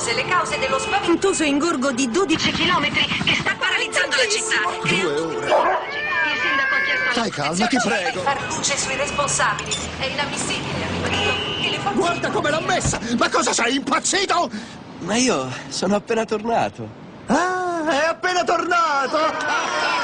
misteriose, le cause dello spaventoso ingorgo di 12 chilometri che sta paralizzando la città. 2 ore. Il sindaco ha chiesto Stai calma, ti prego. di far luce sui responsabili. È inammissibile, ha ribadito che le forze... Guarda come l'ha messa! Ma cosa sei, impazzito? Ma io sono appena tornato. Ah, è appena tornato!